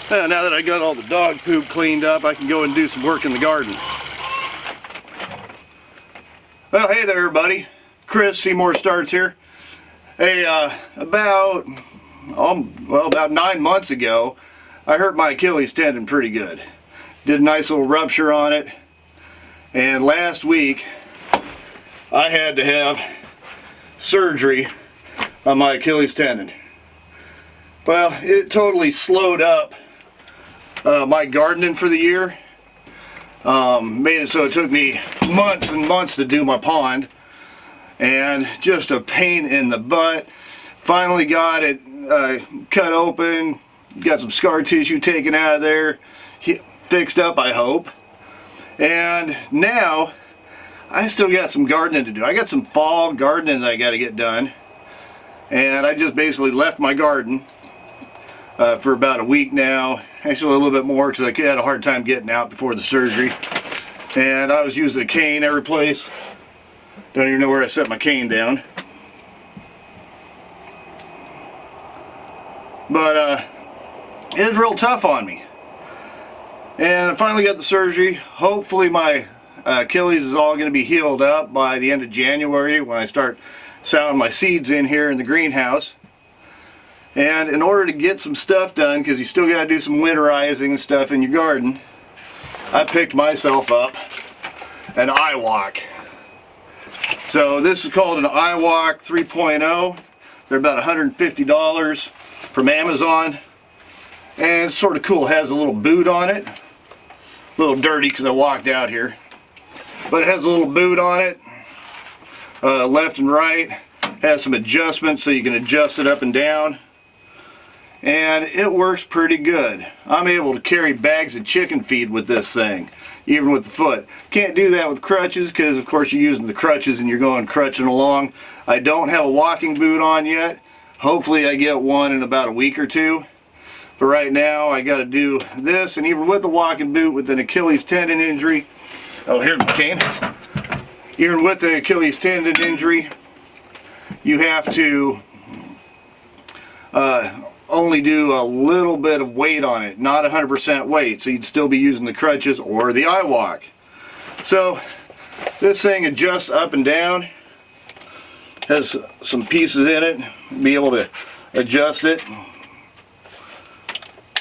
Now that I got all the dog poop cleaned up, I can go and do some work in the garden. Well, hey there everybody. Chris, Seymour Starts here. Hey, about 9 months ago, I hurt my Achilles tendon pretty good. Did a nice little rupture on it. And last week, I had to have surgery on my Achilles tendon. Well, it totally slowed up my gardening for the year. Made it so it took me months and months to do my pond, and just a pain in the butt. Finally got it cut open, got some scar tissue taken out of there, fixed up I hope, and now I still got some gardening to do. I got some fall gardening that I got to get done, and I just basically left my garden for about a week now, actually a little bit more because I had a hard time getting out before the surgery, and I was using a cane every place. Don't even know where I set my cane down, but it was real tough on me, and I finally got the surgery. Hopefully my Achilles is all going to be healed up by the end of January when I start sowing my seeds in here in the greenhouse. And in order to get some stuff done, because you still got to do some winterizing and stuff in your garden, I picked myself up an iWalk. So this is called an iWalk 3.0. They're about $150 from Amazon. And it's sort of cool. It has a little boot on it. A little dirty because I walked out here. But it has a little boot on it, left and right. Has some adjustments so you can adjust it up and down. And it works pretty good. I'm able to carry bags of chicken feed with this thing, even with the foot. Can't do that with crutches because of course you're using the crutches and you're going crutching along. I don't have a walking boot on yet. Hopefully I get one in about a week or two. But right now I got to do this, and even with the walking boot with an Achilles tendon injury, oh, here's my cane. Even with the Achilles tendon injury, you have to only do a little bit of weight on it, not 100% weight, so you'd still be using the crutches or the iWalk. So this thing adjusts up and down, has some pieces in it, be able to adjust it.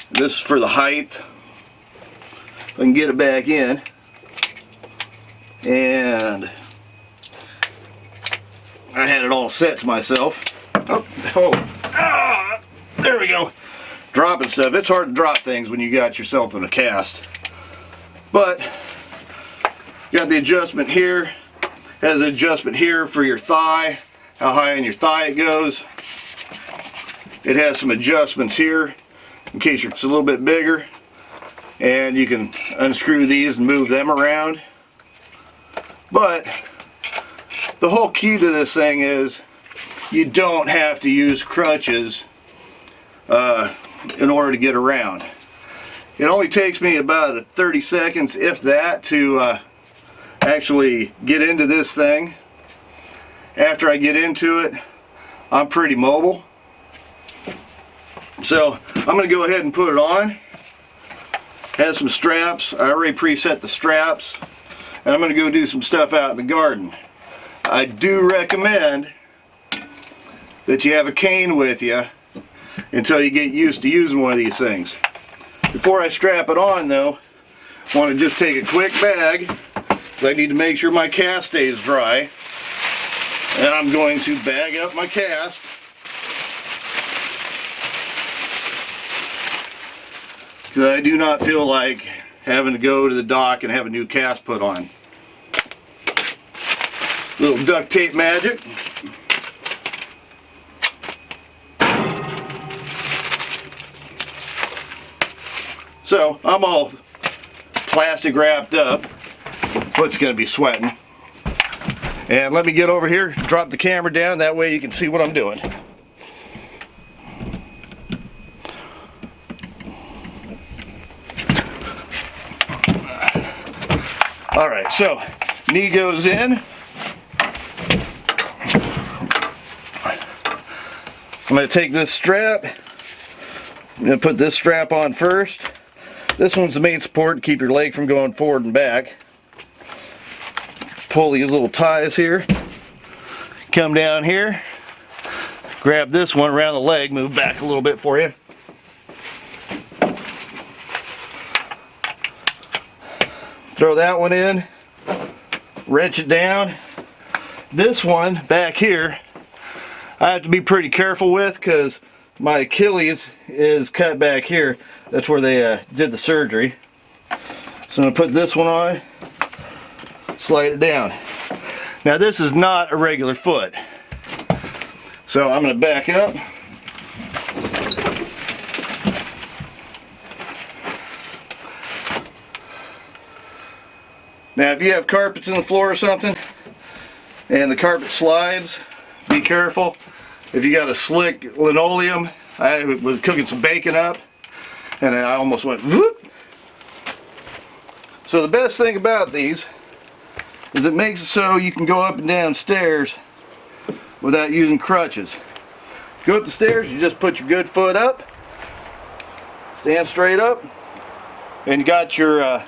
This is for the height. If I can get it back in, and I had it all set to myself. There we go. Dropping stuff. It's hard to drop things when you got yourself in a cast. But got the adjustment here. Has an adjustment here for your thigh, how high on your thigh it goes. It has some adjustments here in case you're a little bit bigger, and you can unscrew these and move them around. But the whole key to this thing is you don't have to use crutches in order to get around. It only takes me about 30 seconds, if that, to actually get into this thing. After I get into it, I'm pretty mobile. So I'm going to go ahead and put it on. Has some straps. I already preset the straps, and I'm going to go do some stuff out in the garden. I do recommend that you have a cane with you until you get used to using one of these things. Before I strap it on though, I want to just take a quick bag, because I need to make sure my cast stays dry. And I'm going to bag up my cast. Because I do not feel like having to go to the dock and have a new cast put on. Little duct tape magic. So I'm all plastic wrapped up. Foot's gonna be sweating. And let me get over here, drop the camera down, that way you can see what I'm doing. Alright, so knee goes in. I'm going to take this strap, I'm going to put this strap on first. This one's the main support to keep your leg from going forward and back. Pull these little ties here. Come down here. Grab this one around the leg, move back a little bit for you. Throw that one in. Wrench it down. This one back here, I have to be pretty careful with because my Achilles is cut back here. That's where they did the surgery. So I'm going to put this one on, slide it down. Now this is not a regular foot. So I'm going to back up. Now if you have carpets in the floor or something, and the carpet slides, be careful. If you got a slick linoleum, I was cooking some bacon up and I almost went whoop. So the best thing about these is it makes it so you can go up and down stairs without using crutches. Go up the stairs, you just put your good foot up, stand straight up, and you got your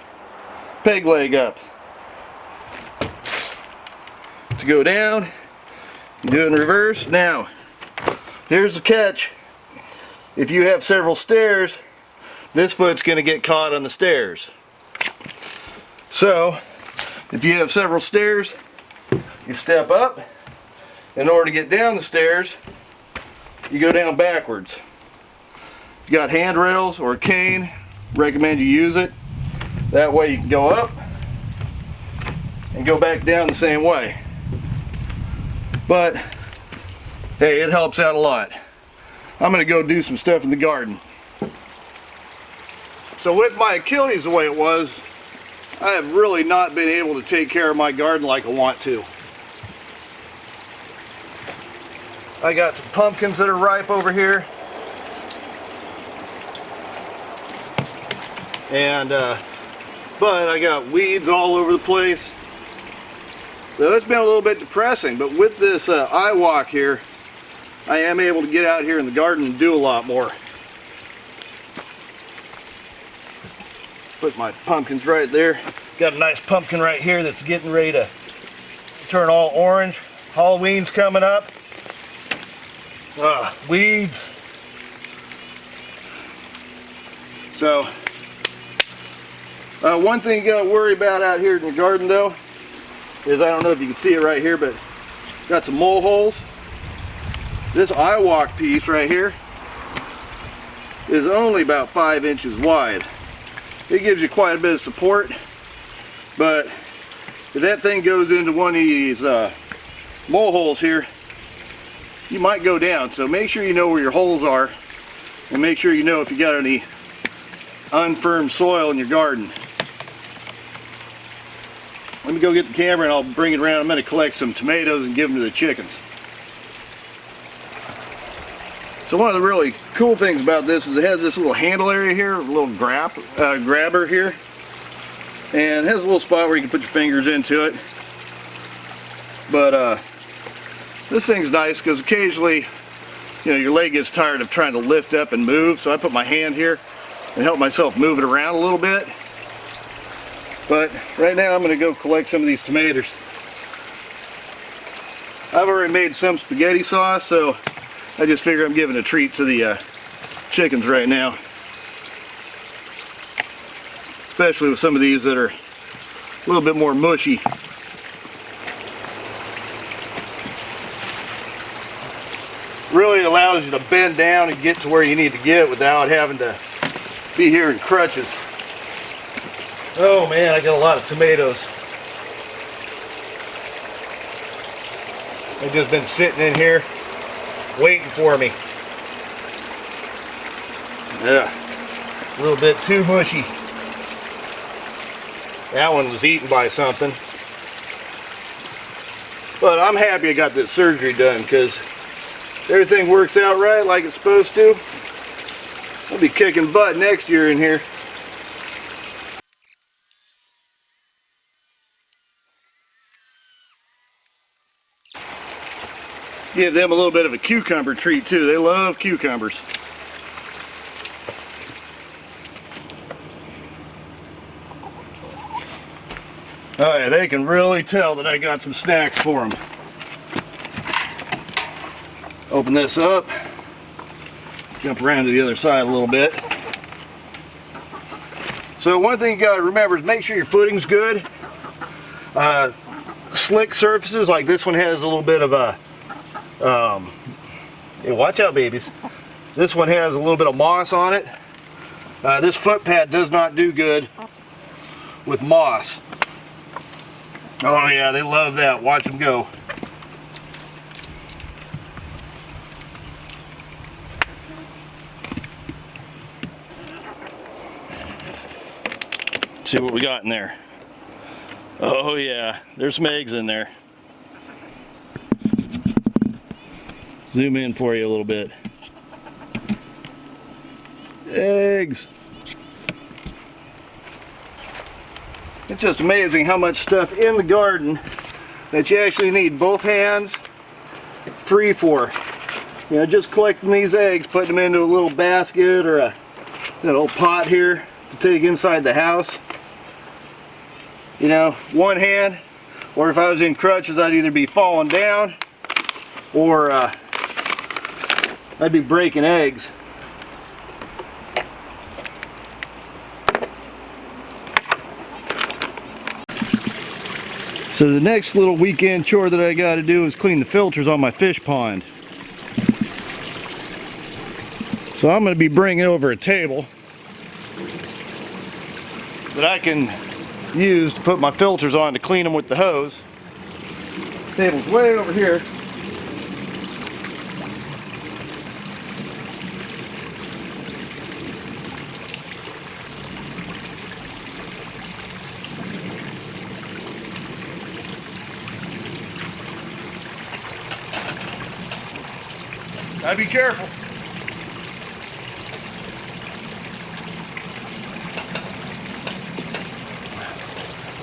peg leg up. To go down, you do it in reverse. Now, here's the catch. If you have several stairs, this foot's going to get caught on the stairs. So, if you have several stairs, you step up. In order to get down the stairs, you go down backwards. If you got handrails or a cane, recommend you use it. That way you can go up and go back down the same way. But hey, it helps out a lot. I'm going to go do some stuff in the garden. So with my Achilles the way it was, I have really not been able to take care of my garden like I want to. I got some pumpkins that are ripe over here. And but I got weeds all over the place. So it's been a little bit depressing, but with this iWalk here, I am able to get out here in the garden and do a lot more. Put my pumpkins right there. Got a nice pumpkin right here that's getting ready to turn all orange. Halloween's coming up. Weeds. So, one thing you gotta worry about out here in the garden though, is I don't know if you can see it right here, but got some mole holes. This iWalk piece right here is only about 5 inches wide. It gives you quite a bit of support, but if that thing goes into one of these mole holes here, you might go down. So make sure you know where your holes are, and make sure you know if you got any unfirm soil in your garden. Let me go get the camera and I'll bring it around. I'm going to collect some tomatoes and give them to the chickens. So one of the really cool things about this is it has this little handle area here, a little grabber here. And it has a little spot where you can put your fingers into it. But this thing's nice because occasionally, you know, your leg gets tired of trying to lift up and move. So I put my hand here and help myself move it around a little bit. But right now I'm going to go collect some of these tomatoes. I've already made some spaghetti sauce, so I just figure I'm giving a treat to the chickens right now. Especially with some of these that are a little bit more mushy. Really allows you to bend down and get to where you need to get without having to be here in crutches. Oh man, I got a lot of tomatoes. They've just been sitting in here waiting for me. Yeah, a little bit too mushy. That one was eaten by something. But I'm happy I got this surgery done because everything works out right like it's supposed to. I'll be kicking butt next year in here. Give them a little bit of a cucumber treat too. They love cucumbers. Oh yeah, they can really tell that I got some snacks for them. Open this up, jump around to the other side a little bit. So one thing you gotta remember is make sure your footing's good. Slick surfaces like this one has a little bit of a, hey, watch out babies. This one has a little bit of moss on it. This foot pad does not do good with moss. Oh yeah, they love that. Watch them go. See what we got in there. Oh yeah, there's some eggs in there. Zoom in for you a little bit. Eggs. It's just amazing how much stuff in the garden that you actually need both hands free for. You know, just collecting these eggs, putting them into a little basket or a little pot here to take inside the house. You know, one hand, or if I was in crutches, I'd either be falling down or I'd be breaking eggs. So the next little weekend chore that I got to do is clean the filters on my fish pond. So I'm going to be bringing over a table that I can use to put my filters on to clean them with the hose. Table's way over here. Gotta be careful.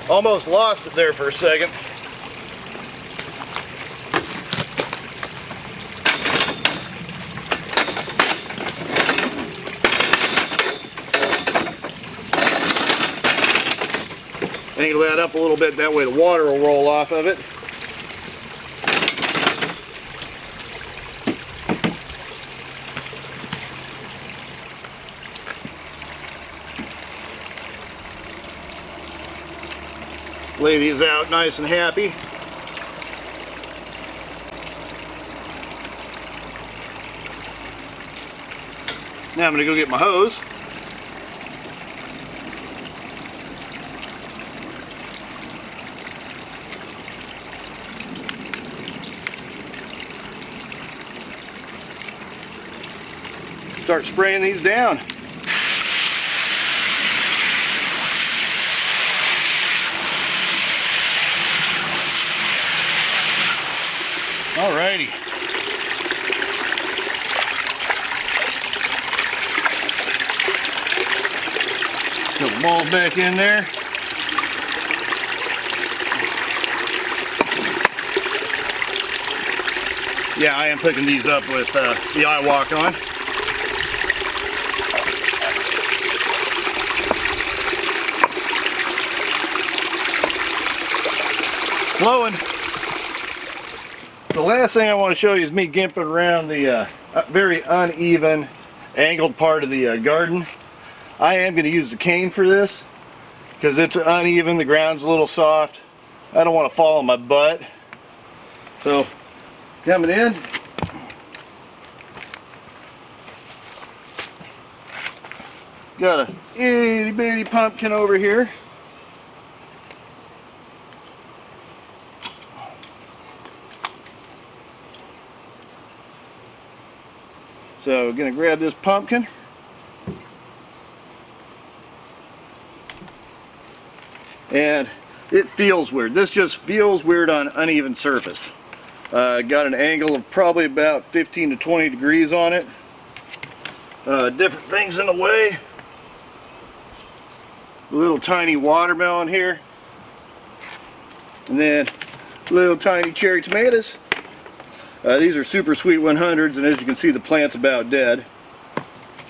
Almost lost it there for a second. Angle that up a little bit, that way the water will roll off of it. Lay these out nice and happy. Now I'm going to go get my hose. Start spraying these down. Alrighty. Put the balls back in there. Yeah, I am picking these up with the iWalk on. Flowing. The last thing I want to show you is me gimping around the very uneven angled part of the garden. I am going to use the cane for this because it's uneven, the ground's a little soft. I don't want to fall on my butt. So coming in, got a itty bitty pumpkin over here. So I'm going to grab this pumpkin. And it feels weird. This just feels weird on uneven surface. Got an angle of probably about 15 to 20 degrees on it. Different things in the way. A little tiny watermelon here. And then little tiny cherry tomatoes. These are super sweet 100s, and as you can see, the plant's about dead.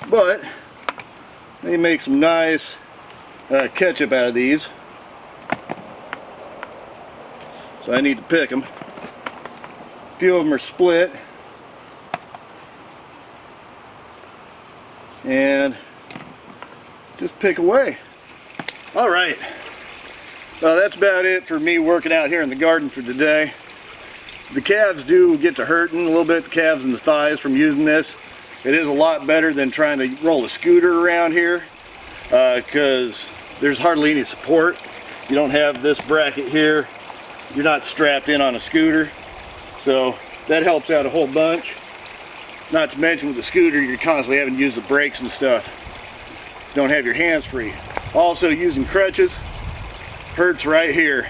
But they make some nice ketchup out of these. So I need to pick them. A few of them are split. And just pick away. All right. That's about it for me working out here in the garden for today. The calves do get to hurting a little bit, the calves and the thighs, from using this. It is a lot better than trying to roll a scooter around here, because there's hardly any support. You don't have this bracket here. You're not strapped in on a scooter. So that helps out a whole bunch. Not to mention with the scooter, you're constantly having to use the brakes and stuff. Don't have your hands free. Also, using crutches hurts right here.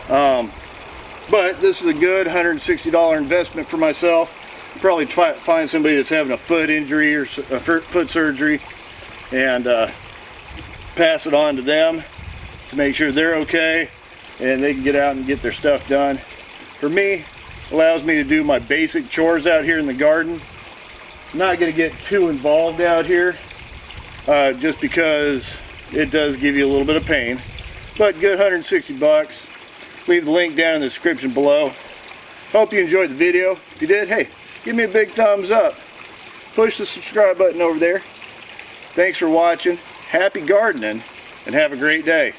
But this is a good $160 investment for myself. Probably find somebody that's having a foot injury or a foot surgery and pass it on to them to make sure they're okay and they can get out and get their stuff done. For me, allows me to do my basic chores out here in the garden. I'm not going to get too involved out here just because it does give you a little bit of pain, but good, 160 bucks. Leave the link down in the description below. Hope you enjoyed the video. If you did, hey, give me a big thumbs up. Push the subscribe button over there. Thanks for watching. Happy gardening and have a great day.